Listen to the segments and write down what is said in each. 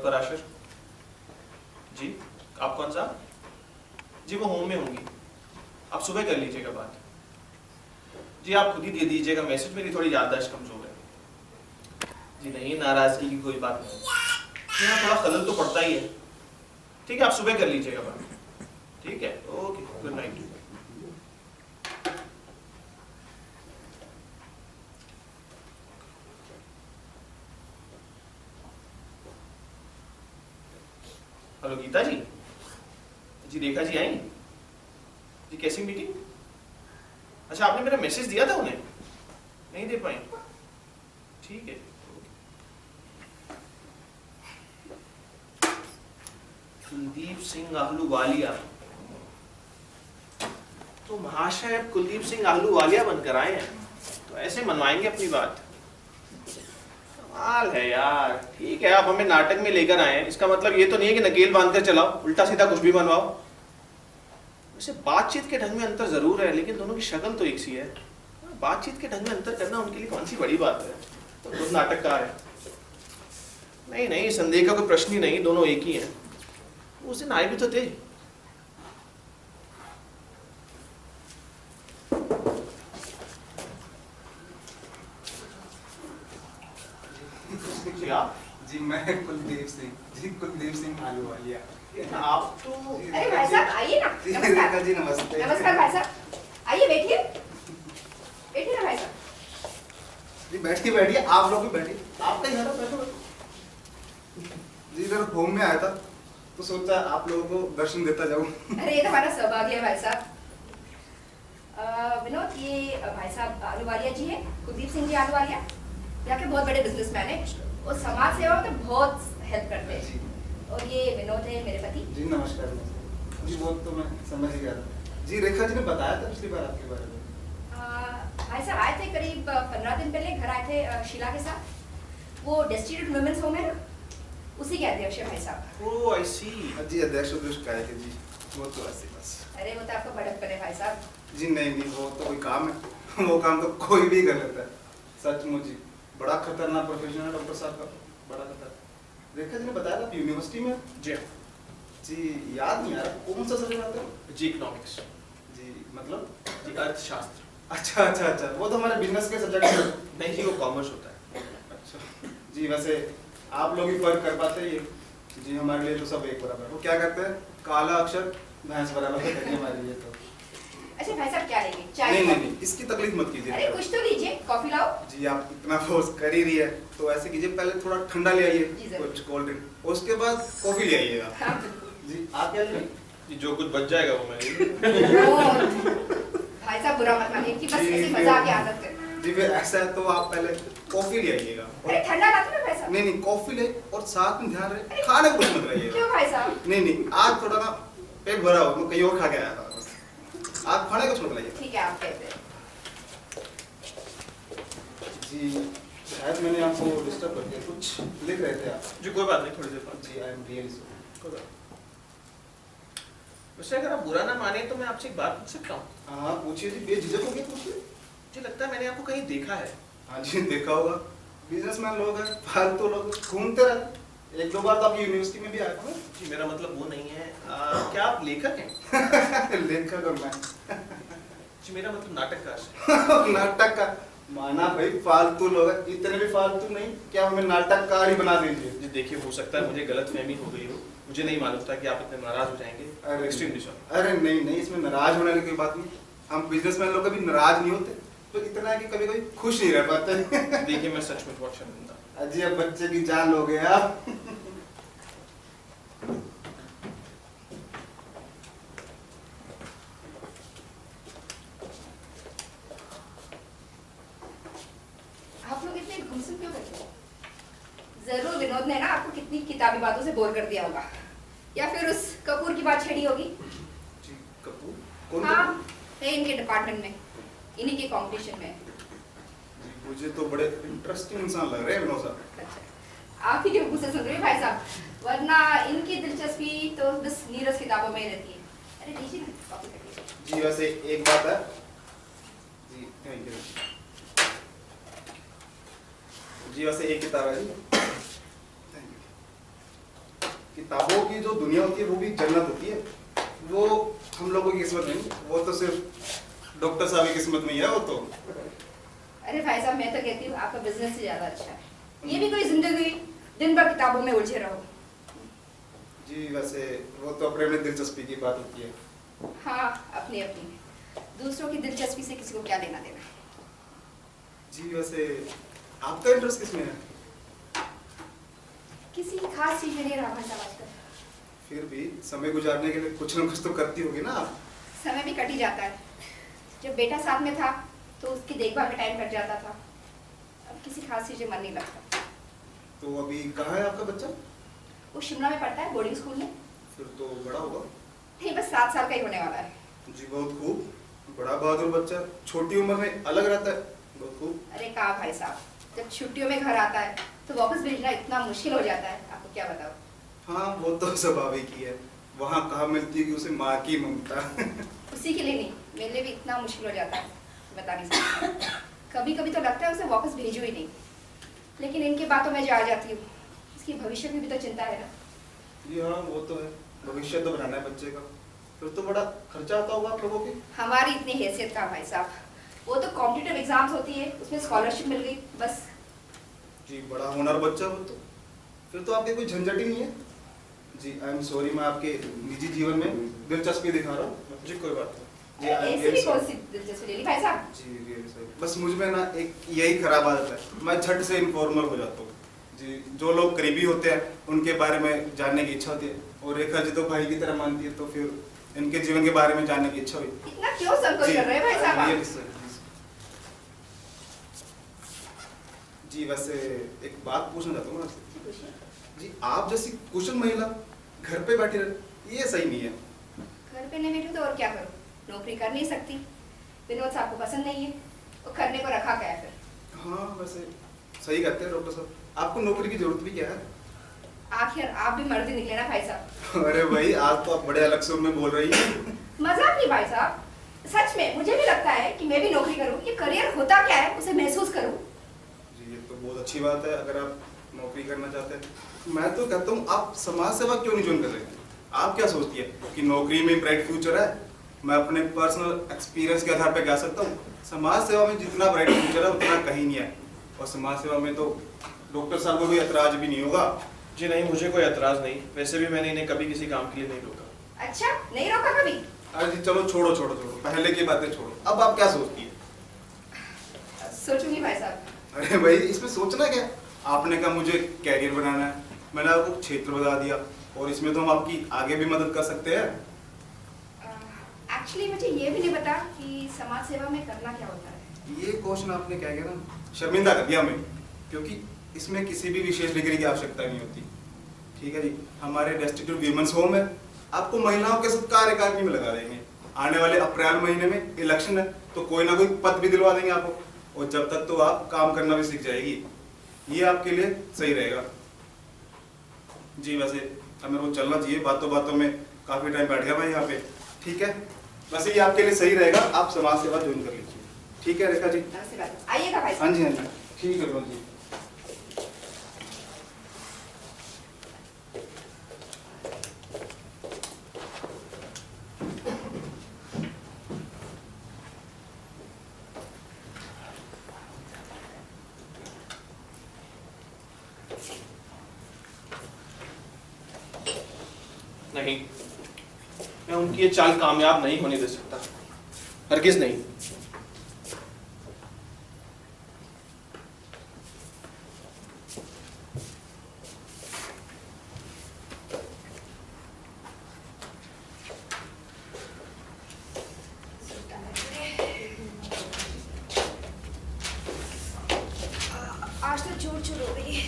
पराशर जी, आप कौन सा? जी वो होम में होंगी, आप सुबह कर लीजिएगा बात। जी आप खुद ही दे दीजिएगा मैसेज, मेरी थोड़ी याददाश्त कमजोर है। जी नहीं, नाराजगी की कोई बात नहीं, यहाँ थोड़ा खलल तो पड़ता ही है। ठीक है, आप सुबह कर लीजिएगा बात। ठीक है, okay, good night. Hello Geeta ji. जी रेखा जी आई? जी कैसी मीटिंग? अच्छा आपने मेरा मैसेज दिया था उन्हें, नहीं दे पाई? ठीक है। कुलदीप सिंह आहलूवालिया, तो महाशय कुलदीप सिंह आहलूवालिया बनकर आए हैं, तो ऐसे मनवाएंगे अपनी बात? कमाल है यार। ठीक है, आप हमें नाटक में लेकर आए हैं, इसका मतलब ये तो नहीं है कि नकेल बांधकर चलाओ, उल्टा सीधा कुछ भी बनवाओ। वैसे बातचीत के ढंग में अंतर जरूर है, लेकिन दोनों की शक्ल तो एक सी है। बातचीत के ढंग में अंतर करना उनके लिए कौन सी बड़ी बात है, तो खुद नाटककार है। नहीं नहीं, संदेह का कोई प्रश्न ही नहीं, दोनों एक ही हैं। उस दिन आए भी तो थे। जी मैं कुलदीप सिंह, जी कुलदीप सिंह आहलूवालिया। आप तो अरे भाई साहब आइए ना। नमस्कार जी नमस्ते। नमस्कार भाई साहब, आइए बैठिए, बैठिए ना भाई साहब। जी बैठिए बैठिए, आप लोग भी बैठिए। आपका ही घर है, बैठो। जी इधर होम में आया था तो सोचा आप लोगों को दर्शन देता जाऊं। अरे ये तो हमारा सौभाग्य है भाई साहब। विनोद, ये भाई साहब आहलूवालिया जी हैं, कुलदीप सिंह जी आहलूवालिया, यहाँ के बहुत बड़े बिजनेसमैन हैं और समाज सेवा में तो बहुत हेल्प करते हैं। और ये विनोद है मेरे पति। जी नमस्कार। जी वो तो मैं समझ ही गया था। जी रेखा जी ने बताया था पिछली बार आपके बारे में। भाई साहब आए थे करीब 15 दिन पहले, घर आए थे शीला के साथ। वो डेस्टिट्यूट वुमेन्स होम है ना, उसी के अध्यक्ष है भाई साहब। ओह आई सी। जी अध्यक्ष उद्देश्य का है जी, वो तो ऐसे बस। अरे वो तो आपका बड़प्पन है भाई साहब। जी नहीं नहीं, वो तो कोई काम है, वो काम तो कोई भी कर लेता है। सचमुच जी बड़ा खतरनाक प्रोफेशन है डॉक्टर साहब का, बड़ा खतरनाक। रेखा जी ने बताया था यूनिवर्सिटी में। जी जी याद नहीं आ रहा कौन सा सब्जेक्ट आता है? जी इकोनॉमिक्स। जी मतलब? जी अर्थशास्त्र। अच्छा अच्छा अच्छा, वो तो हमारे बिजनेस के सब्जेक्ट है। नहीं जी, वो कॉमर्स होता है। अच्छा जी, वैसे आप लोग ही फर्क कर पाते हैं ये। जी हमारे लिए तो सब एक बराबर है। वो क्या करते हैं, काला अक्षर भैंस बराबर है हमारे लिए तो। अच्छा भाई साहब क्या लेंगे, चाय? नहीं नहीं नहीं, इसकी तकलीफ मत कीजिए। अरे कुछ तो लीजिए, कॉफी लाओ। जी आप इतना फोर्स कर ही रही है तो ऐसे कीजिए, पहले थोड़ा ठंडा ले आइए, जी, जरूर। कुछ कोल्ड ड्रिंक, उसके बाद कॉफी ले आइएगा। हाँ। जी आप क्या लेंगे? जी जो कुछ बच जाएगा वो मैं ले लूंगा। भाई साहब बुरा मत मानिए, कि बस जी, ऐसे फिर- मजाक की आदत है। जी फिर ऐसा है तो आप पहले कॉफी ले आइएगा। अरे ठंडा लाते ना भाई साहब। नहीं नहीं, कॉफी ले और साथ में ध्यान रहे खाने को कुछ मत रहिएगा। क्यों भाई साहब? नहीं नहीं, आज थोड़ा ना पेट भरा हो, मैं कहीं और खा के आया था बस। आप खाने को मत लाइए। ठीक है, आप कहते हैं। जी शायद मैंने आपको डिस्टर्ब कर दिया, कुछ लिख रहे थे आप? जी कोई बात नहीं, थोड़ी देर बाद। जी आई एम रियली सॉरी। कोई बात नहीं। वैसे अगर आप बुरा ना माने तो मैं आपसे एक बात पूछ सकता हूँ? हाँ पूछिए जी, बेझिझक होके पूछिए। मुझे लगता है मैंने आपको कहीं देखा है। हाँ जी देखा होगा, बिजनेसमैन लोग हैं, फालतू लोग घूमते रहते। एक दो बार तो आपकी यूनिवर्सिटी में भी आया था। जी मेरा मतलब वो नहीं है। क्या आप लेखक हैं? लेखक और मैं जी मेरा मतलब नाटककार। नाटक का माना भाई, फालतू लोग हैं, इतने भी फालतू नहीं क्या हमें नाटककार ही बना दीजिए। जी देखिए, हो सकता है मुझे गलतफहमी हो गई हो, मुझे नहीं मालूम था कि आप इतने नाराज हो जाएंगे। Extremely sorry. अरे नहीं नहीं, इसमें नाराज होने की कोई बात नहीं। हम बिजनेसमैन लोग कभी नाराज नहीं होते, तो इतना है कि कभी कभी खुश नहीं रह पाते। देखिए मैं सच में बहुत शर्मिंदा। अजी अब बच्चे की जान लोगे आप। आप लोग इतने गुमसुम क्यों बैठे हो? जरूर विनोद ने ना आपको कितनी किताबी बातों से बोर कर दिया होगा, या फिर उस कपूर की बात छेड़ी होगी। जी कपूर? कौन हाँ, कपूर? है इनके डिपार्टमेंट में, इन्हीं के कंपटीशन में। जी मुझे तो बड़े इंटरेस्टिंग इंसान लग रहे हैं विनोद साहब। अच्छा, आप ही के मुंह से सुन रही हैं भाई साहब, वरना इनकी दिलचस्पी तो बस नीरस किताबों में ही रहती है। अरे लीजिए ना, कॉफी कर लीजिए। जी वैसे एक बात है जी, थैंक यू जी, वैसे एक किताब है जी, थैंक यू। किताबों की जो दुनिया होती है वो भी जन्नत होती है, वो हम लोगों की किस्मत नहीं, वो तो सिर्फ डॉक्टर साहब की किस्मत में ही है वो तो। अरे भाई साहब, मैं तो कहती हूँ आपका बिजनेस से ज्यादा अच्छा है। ये भी कोई जिंदगी दिन भर किताबों में उलझे रहो। जी वैसे वो तो अपने अपने दिलचस्पी की बात होती है। हाँ, अपनी अपनी, दूसरों की दिलचस्पी से किसी को क्या लेना देना। जी वैसे आपका इंटरेस्ट किसमें है? किसी खास चीज में नहीं रहा भाई साहब आजकल। फिर भी समय गुजारने के लिए कुछ ना कुछ तो करती होगी ना आप। समय भी कट ही जाता है। जब बेटा साथ में था तो उसकी देखभाल में टाइम कट जाता था। अब किसी खास चीज में मन नहीं लगता। तो अभी कहाँ है आपका बच्चा? वो शिमला में पढ़ता है, बोर्डिंग स्कूल में। फिर तो बड़ा होगा। नहीं, बस 7 साल का ही होने वाला है। जी बहुत खूब, बड़ा बहादुर बच्चा, छोटी उम्र में अलग रहता है, बहुत खूब। अरे कहा भाई साहब, जब छुट्टियों में घर आता है तो वापस भेजना इतना मुश्किल हो जाता है, आपको क्या बताओ। हाँ वो तो स्वाभाविक ही है, वहाँ कहाँ मिलती है कि उसे माँ की ममता। उसी के लिए नहीं, मेरे लिए भी इतना मुश्किल हो जाता है, बता नहीं सकती। कभी कभी तो लगता है उसे वापस भेजूं ही नहीं, लेकिन इनकी बातों में जो आ जाती हूँ, इसकी भविष्य की भी तो चिंता है ना। जी हाँ वो तो है, भविष्य तो बनाना है बच्चे का, फिर तो बड़ा खर्चा आता होगा आप लोगों की। हमारी इतनी हैसियत का भाई साहब, वो तो कॉम्पिटिटिव एग्जाम्स होती है, उसमें स्कॉलरशिप मिल गई बस। जी बड़ा होनहार बच्चा वो तो, फिर तो आपके कोई झंझट ही नहीं है। जी आई एम सॉरी, मैं आपके निजी जीवन में दिलचस्पी दिखा रहा हूँ। जी कोई बात नहीं। जी I am ऐसी really भी sorry. कौन सी दिलचस्पी ले ली भाई साहब। जी really sorry. बस मुझ में ना एक यही खराब आदत है, मैं झट से इनफॉर्मल हो जाता हूँ। जी जो लोग करीबी होते हैं उनके बारे में जानने की इच्छा होती है, और रेखा जी तो भाई की तरह मानती है, तो फिर इनके जीवन के बारे में जानने की इच्छा हुई। इतना क्यों संकोच कर रहे हैं भाई साहब really आप? sorry. जी वैसे एक बात पूछना चाहता हूँ आपसे। जी आप जैसी कुशल महिला घर पे बैठी रहे, ये सही नहीं है। घर पे नहीं बैठूं तो और क्या करूं, नौकरी कर नहीं सकती। विनोद साहब को पसंद नहीं है, वो करने को रखा क्या है फिर। हाँ वैसे सही कहते हैं डॉक्टर साहब, आपको नौकरी की जरूरत भी क्या है? आखिर आप भी मर्द ही निकले ना भाई साहब। अरे भाई आज तो आप बड़े अलग सुर में बोल रही हैं। मजाक नहीं भाई साहब, सच में मुझे भी लगता है कि मैं भी नौकरी करूं, ये करियर होता क्या है उसे महसूस करूं। जी ये तो बहुत अच्छी बात है, अगर आप नौकरी करना चाहते हैं। मैं तो कहता हूँ आप समाज सेवा क्यों नहीं ज्वाइन कर रहे हैं? आप क्या सोचती है कि नौकरी में ब्राइट फ्यूचर है? मैं अपने पर्सनल एक्सपीरियंस के आधार पर कह सकता हूँ, समाज सेवा में जितना ब्राइट फ्यूचर है उतना कहीं नहीं है। और समाज सेवा में तो डॉक्टर साहब को भी एतराज भी नहीं होगा। जी नहीं, मुझे कोई एतराज नहीं, वैसे भी मैंने इन्हें कभी किसी काम के लिए नहीं रोका। अच्छा, नहीं रोका कभी? अरे जी चलो छोड़ो छोड़ो छोड़ो, पहले की बातें छोड़ो, अब आप क्या सोचती है? सोचूंगी भाई साहब। अरे भाई इसमें सोचना क्या, आपने कहा मुझे कैरियर बनाना है, मैंने आपको क्षेत्र बता दिया, और इसमें तो हम आपकी आगे भी मदद कर सकते हैं। एक्चुअली मुझे ये भी नहीं पता कि समाज सेवा में करना क्या होता है। ये क्वेश्चन आपने क्या किया ना, शर्मिंदा कर दिया हमें, क्योंकि इसमें किसी भी विशेष डिग्री की आवश्यकता नहीं होती। ठीक है जी, हमारे डेस्टिट्यूट वीमेंस होम है, आपको महिलाओं के साथ कार्य अकादमी में लगा देंगे। आने वाले अप्रैल महीने में इलेक्शन है, तो कोई ना कोई पद भी दिलवा देंगे आपको, और जब तक तो आप काम करना भी सीख जाएगी, ये आपके लिए सही रहेगा। जी वैसे अब मेरे को चलना चाहिए, बातों बातों में काफी टाइम बैठ गया मैं यहाँ पे। ठीक है, वैसे ये आपके लिए सही रहेगा, आप समाज सेवा ज्वाइन कर लीजिए। ठीक है रेखा जी, नमस्ते भाई साहब, आइएगा भाई हाँ साहब। जी हाँ जी, ठीक है जी। नहीं, मैं उनकी ये चाल कामयाब नहीं होने दे सकता, हरगिज नहीं। आज तो चूर चूर हो गई।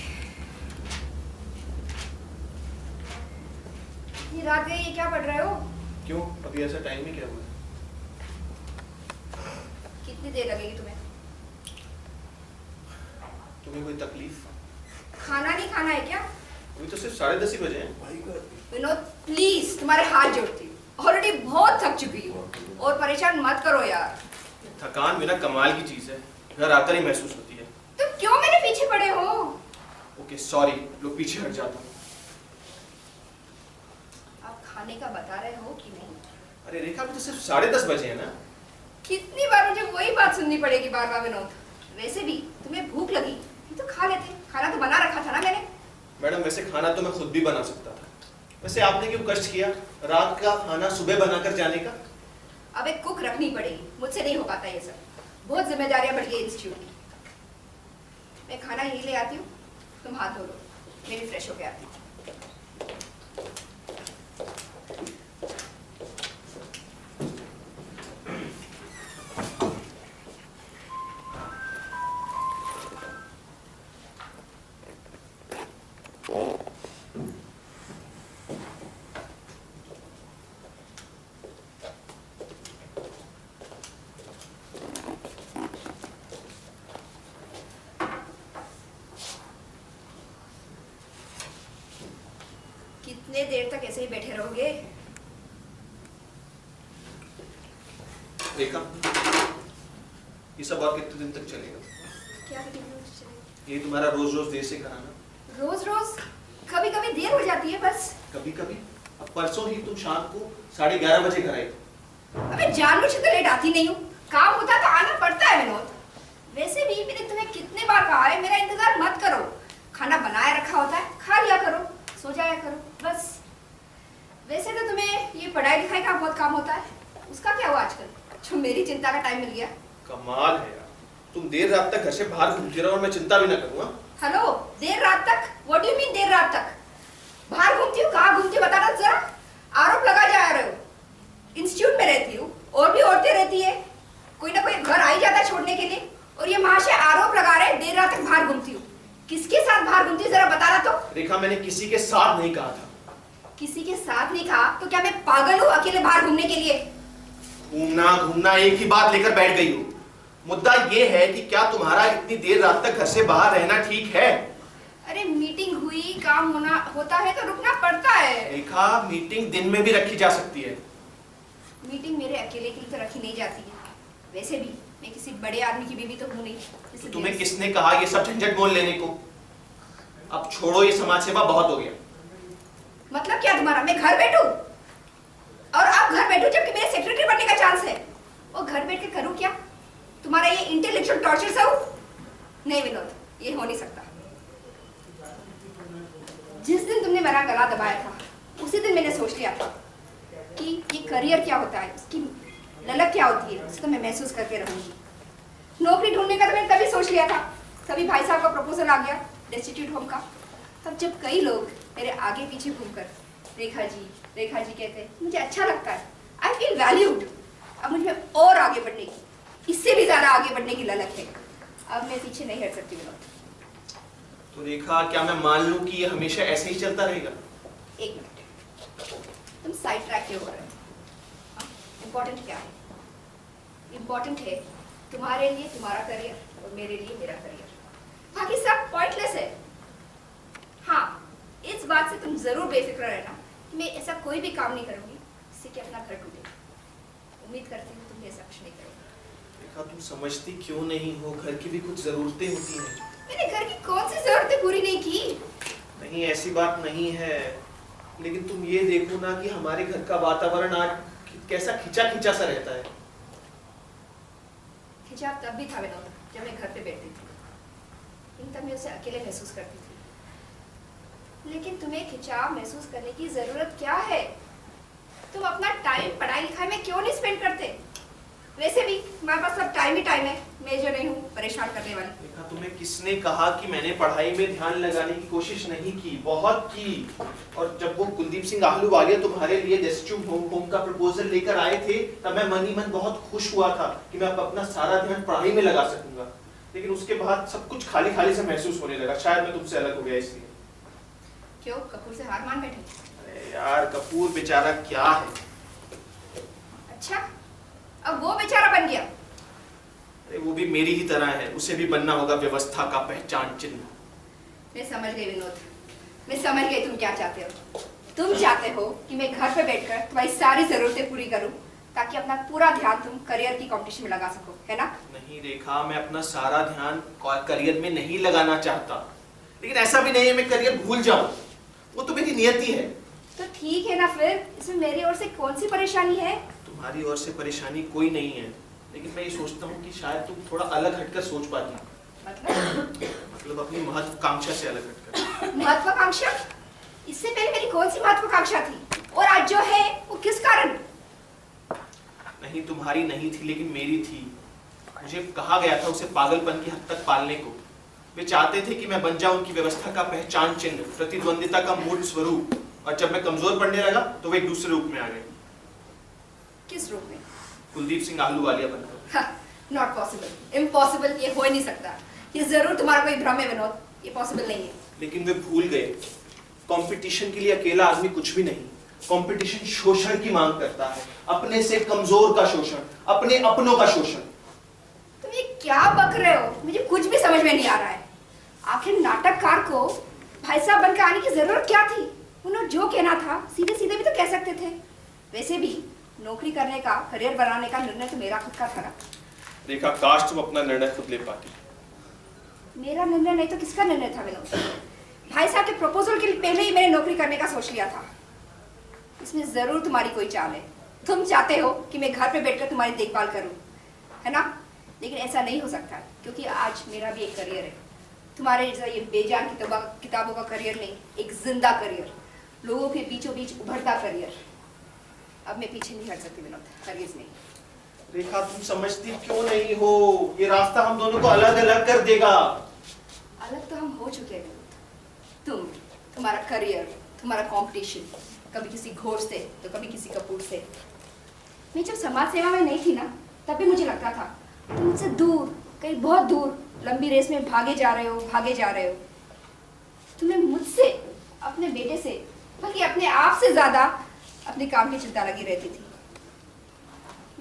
ये रात गई, ये क्या पढ़ रहे हो? क्यों, अभी ऐसा टाइम ही क्या हुआ? कितनी देर लगेगी तुम्हें? तुम्हें कोई तकलीफ? खाना नहीं खाना है क्या? अभी तो सिर्फ 10:30 ही बजे हैं। विनोद प्लीज, तुम्हारे हाथ जोड़ती हूँ, ऑलरेडी बहुत थक चुकी हूँ, और परेशान मत करो यार। थकान भी ना कमाल की चीज है, घर आकर ही महसूस होती है। तुम क्यों मेरे पीछे पड़े हो? ओके सॉरी, लो पीछे हट जाता हूँ। खाने का बता रहे हो कि नहीं? अरे रेखा, अभी तो सिर्फ 10:30 बजे है ना। कितनी बार मुझे वही बात सुननी पड़ेगी बार बार विनोद? वैसे भी तुम्हें भूख लगी तो खा लेते, खाना तो बना रखा था ना मैंने। मैडम वैसे खाना तो मैं खुद भी बना सकता था, वैसे आपने क्यों कष्ट किया रात का खाना सुबह बनाकर जाने का? अब एक कुक रखनी पड़ेगी, मुझसे नहीं हो पाता ये सब, बहुत जिम्मेदारियां बढ़ गई इंस्टीट्यूट की। मैं खाना यही ले आती हूँ, तुम हाथ धो लो, मैं भी फ्रेश होके आती हूँ। कितने देर तक ऐसे ही बैठे रहोगे? रेखा, ये सब और कितने दिन तक चलेगा? क्या करेंगे? ये तुम्हारा रोज रोज देर से कराना। रोज रोज? कभी कभी देर हो जाती है बस। कभी कभी? अब परसों ही तुम शाम को 11:30 बजे कराई। अबे जानबूझ के तो लेट आती नहीं हूँ, काम होता तो आना पड़ता है विनोद। वैसे भी मैंने तुम्हें कितने बार कहा है मेरा इंतजार मत करो, खाना बनाया रखा होता है, खा लिया करो, सो जाया करो बस। वैसे तो तुम्हें ये पढ़ाई लिखाई का बहुत काम होता है, उसका क्या हुआ आजकल जो मेरी चिंता का टाइम मिल गया? कमाल है यार, तुम देर रात तक घर से बाहर घूमती रहो और मैं चिंता भी ना करूँगा। हेलो, देर रात तक? What do you mean there रात तक? बाहर घूमती हूँ, कहाँ घूमती हूँ बताना जरा। आरोप लगा जा रहे हो। इंस्टीट्यूट में रहती हूँ और भी औरतें रहती है, कोई ना कोई घर आ ही जाता है छोड़ने के लिए, और ये महाशय आरोप लगा रहे हैं देर रात तक बाहर घूमती हूँ। किसके साथ बाहर घूमती हूँ जरा बताना तो। रेखा, मैंने किसी के साथ नहीं कहा था। किसी के साथ नहीं कहा तो क्या मैं पागल हूँ अकेले बाहर घूमने के लिए? घूमना घूमना एक ही बात लेकर बैठ गई हो। मुद्दा ये है कि क्या तुम्हारा इतनी देर रात तक घर से बाहर रहना ठीक है? अरे मीटिंग हुई, काम होता है तो रुकना पड़ता है। रेखा, मीटिंग दिन में भी रखी जा सकती है। मीटिंग मेरे अकेले के लिए तो रखी नहीं जाती है। वैसे भी मैं किसी बड़े आदमी की बीवी तो हूँ नहीं। तो तुम्हें किसने कहा ये सब झंझट मोल लेने को? अब छोड़ो, ये समाज सेवा बहुत हो गया। मतलब क्या तुम्हारा? मैं घर बैठूं? और अब घर बैठूं जबकि मेरे सेक्रेटरी बनने का चांस है। वो घर बैठ के करूं क्या? तुम्हारा ये इंटेलेक्चुअल टॉर्चर सहूं? नहीं विनोद, ये हो नहीं सकता। जिस दिन तुमने मेरा गला दबाया था उसी दिन मैंने सोच लिया था कि ये करियर क्या होता है, उसकी ललक क्या होती है, उसको मैं महसूस करके रहूंगी। नौकरी ढूंढने का तो मैंने तभी सोच लिया था, तभी भाई साहब का प्रपोजल आ गया डेस्टिट्यूट होम का। तब जब कई लोग मेरे आगे पीछे घूमकर रेखा जी कहते हैं, मुझे अच्छा लगता है, आई फील वैल्यूड। अब मुझे और आगे बढ़ने की, इससे भी ज्यादा आगे बढ़ने की ललक है। अब मैं पीछे नहीं हट सकती विनोद। तो रेखा, क्या मैं मान लूं कि ये हमेशा ऐसे ही चलता रहेगा? एक मिनट, तुम साइड ट्रैक क्यों हो रहे हो? इम्पोर्टेंट क्या है? इम्पोर्टेंट है तुम्हारे लिए तुम्हारा करियर और मेरे लिए मेरा करियर, बाकी सब पॉइंटलेस है। हाँ, इस बात से तुम जरूर बेफिक्र रहना, मैं ऐसा कोई भी काम नहीं करूंगी जिससे कि अपना घर टूटे। उम्मीद करती हूँ तुम ऐसा कुछ नहीं करोगे। रेखा, तुम समझती क्यों नहीं हो? घर की भी कुछ जरूरतें होती हैं। मैंने घर की कौन सी जरूरतें पूरी नहीं की? नहीं, ऐसी बात नहीं है, लेकिन तुम ये देखो ना कि हमारे घर का वातावरण आज कैसा खिंचा खिंचा सा रहता है। खिंचाव तब भी था विनोद जब मैं घर पे बैठती थी, लेकिन तब मैं उसे अकेले महसूस करती थी। लेकिन तुम्हें खिंचाव महसूस करने की जरूरत क्या है? तुम अपना टाइम पढ़ाई लिखाई में क्यों नहीं स्पेंड करते? वैसे भी हमारे पास सब टाइम ही टाइम है, मैं जो नहीं हूँ परेशान करने वाली। देखा, तुम्हें किसने कहा कि मैंने पढ़ाई में ध्यान लगाने की कोशिश नहीं की? बहुत की। और जब वो कुलदीप सिंह आहलूवालिया तुम्हारे लिए डेस्टिट्यूट होम का प्रपोजल लेकर आए थे, तब मैं मन ही मन बहुत खुश हुआ था कि मैं अब अपना सारा ध्यान पढ़ाई में लगा सकूंगा। लेकिन उसके बाद सब कुछ खाली खाली से महसूस होने लगा। शायद मैं तुमसे अलग हो गया इसलिए। क्यों, कपूर से हार मान बैठे? अरे यार, कपूर बेचारा क्या है। अच्छा, अब वो बेचारा बन गया? अरे वो भी मेरी ही तरह है, उसे भी बनना होगा व्यवस्था का पहचान चिन्ह। मैं समझ गई विनोद, मैं समझ गई तुम क्या चाहते हो। तुम चाहते हो कि मैं घर पे बैठकर तुम्हारी सारी जरूरतें पूरी करूं ताकि अपना पूरा ध्यान तुम करियर की कंपटीशन में लगा सको, है ना? नहीं रेखा, मैं अपना सारा ध्यान करियर में नहीं लगाना चाहता, लेकिन ऐसा भी नहीं है मैं करियर भूल जाऊं। वो तो मेरी नियति है। तो ठीक है ना फिर, इसमें मेरी ओर से कौन सी परेशानी है? तुम्हारी ओर से परेशानी कोई नहीं है, लेकिन मैं ये सोचता हूँ कि शायद तुम थोड़ा अलग हटकर सोच पाती। मतलब अपनी महत्वाकांक्षा से अलग हटकर। महत्वाकांक्षा? इससे पहले मेरी कौन सी महत्वाकांक्षा थी? और आज जो है वो किस कारण? नहीं, तुम्हारी नहीं थी, लेकिन मेरी थी। मुझे कहा गया था उसे पागलपन की हद तक पालने को। वे चाहते थे कि मैं बन जाऊं उनकी व्यवस्था का पहचान चिन्ह, प्रतिद्वंदिता का मूल स्वरूप। और जब मैं कमजोर पड़ने लगा तो वे एक दूसरे रूप में आ गए। किस रूप में? कुलदीप सिंह आलूवालिया बनकर। नॉट पॉसिबल, इम्पॉसिबल, ये हो ही नहीं सकता। ये जरूर तुम्हारा कोई भ्रम है विनोद, ये पॉसिबल नहीं है। लेकिन वे भूल गए, कंपटीशन के लिए अकेला आदमी कुछ भी नहीं। कंपटीशन शोषण की मांग करता है, अपने से कमजोर का शोषण, अपने अपनों का शोषण। तुम ये क्या बक रहे हो? मुझे कुछ भी समझ में नहीं आ रहा है। आखिर नाटककार को भाई साहब बनकर आने की जरूरत क्या थी? उन्होंने जो कहना था सीधे सीधे भी तो कह सकते थे। वैसे भी नौकरी करने का, करियर बनाने का निर्णय तो मेरा खुद का था ना। रेखा, काश तुम अपना निर्णय खुद ले पाती। मेरा निर्णय नहीं तो किसका निर्णय था विनोद? भाई साहब के प्रपोजल के पहले ही मैंने नौकरी करने का सोच लिया था। इसमें जरूर तुम्हारी कोई चाल है। तुम चाहते हो कि मैं घर पे बैठकर तुम्हारी देखभाल करूं, है ना? लेकिन ऐसा नहीं हो सकता, क्योंकि आज मेरा भी एक करियर है। तुम्हारे जैसा ये बेजान किताबों का करियर नहीं, एक जिंदा करियर, लोगों के बीचों बीच उभरता करियर। अब मैं पीछे नहीं हट सकती विनोद, हरगिज नहीं। रेखा, तुम समझती क्यों नहीं हो? ये रास्ता हम दोनों को अलग अलग कर देगा। अलग तो हम हो चुके हैं विनोद। तुम्हारा करियर, तुम्हारा कंपटीशन, कभी किसी घोष से तो कभी किसी कपूर से। मैं जब समाज सेवा में नहीं थी ना, तब भी मुझे लगता था तुम मुझसे दूर, कहीं बहुत दूर लंबी रेस में भागे जा रहे हो। तुम्हें मुझसे, अपने बेटे से, बल्कि अपने आप से ज्यादा अपने काम की चिंता लगी रहती थी।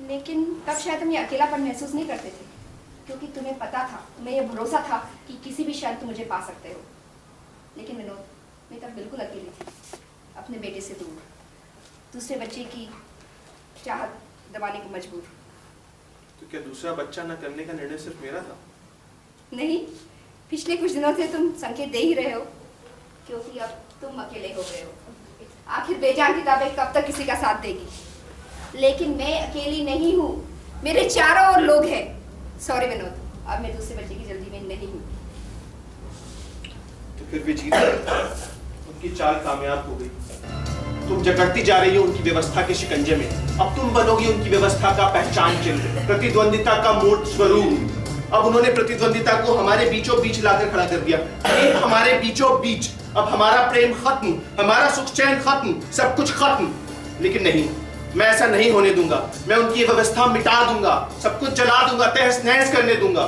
लेकिन तब शायद तुम ये अकेलापन महसूस नहीं करते थे, क्योंकि तुम्हें पता था, तुम्हें यह भरोसा था कि किसी भी क्षण तुम मुझे पा सकते हो। लेकिन विनोद, मैं तब बिल्कुल अकेली थी, अपने बेटे से दूर, दूसरे बच्चे की चाहत दबाने को मजबूर। तो क्या दूसरा बच्चा न करने का निर्णय सिर्फ मेरा था? नहीं, पिछले कुछ दिनों से तुम संकेत दे ही रहे हो, क्योंकि अब तुम अकेले हो गए हो। आखिर बेजान किताबें कब तक किसी का साथ देगी? लेकिन मैं अकेली नहीं हूँ, मेरे चारों ओर लोग हैं। सॉरी विनोद, अब मैं दूसरे बच्चे की जल्दी में नहीं हूँ। तो फिर वे जीत गए, उनकी चाल कामयाब हो गई। तुम जकड़ती जा रही हो उनकी व्यवस्था के शिकंजे में। अब तुम बनोगी उनकी व्यवस्था का पहचान चिन्ह, प्रतिद्वंदिता का मूर्त स्वरूप। अब उन्होंने प्रतिद्वंदिता को हमारे बीचों बीच लाकर खड़ा कर दिया। एक हमारे बीचों बीच। अब हमारा प्रेम खत्म, हमारा सुख चैन खत्म, सब कुछ खत्म। लेकिन नहीं, मैं ऐसा नहीं होने दूंगा। मैं उनकी व्यवस्था मिटा दूंगा, सब कुछ जला दूंगा, तहस नहस करने दूंगा।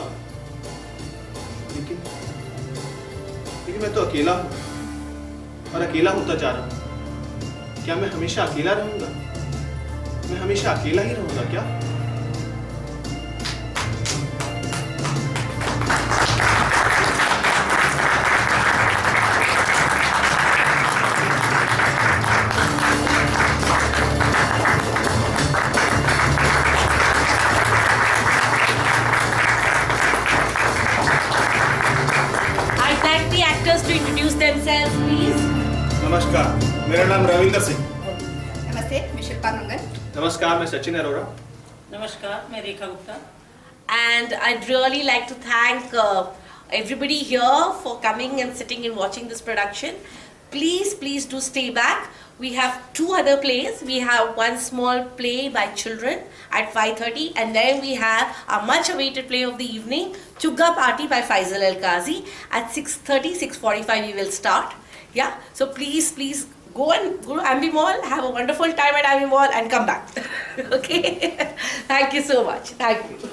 लेकिन मैं तो अकेला हूं, और अकेला होता जा रहा हूं। क्या मैं हमेशा अकेला रहूंगा? मैं हमेशा अकेला ही रहूंगा क्या? I'd like the actors to introduce themselves, please. नमस्कार, मेरा नाम रविंदर सिंह। नमस्ते, मैं शिल्पा मंगल। नमस्कार, मैं सचिन अरोड़ा। नमस्कार, मैं Rekha Gupta. And I'd really like to thank everybody here for coming and sitting and watching this production. Please do stay back. We have 2 other plays. We have one small play by children at 5:30, and then we have a much awaited play of the evening, Chugga Party by Faisal Al-Qazi. At 6:30, 6:45 we will start. Yeah, so please go to Ambi Mall, have a wonderful time at Ambi Mall and come back. Okay? Thank you so much. Thank you.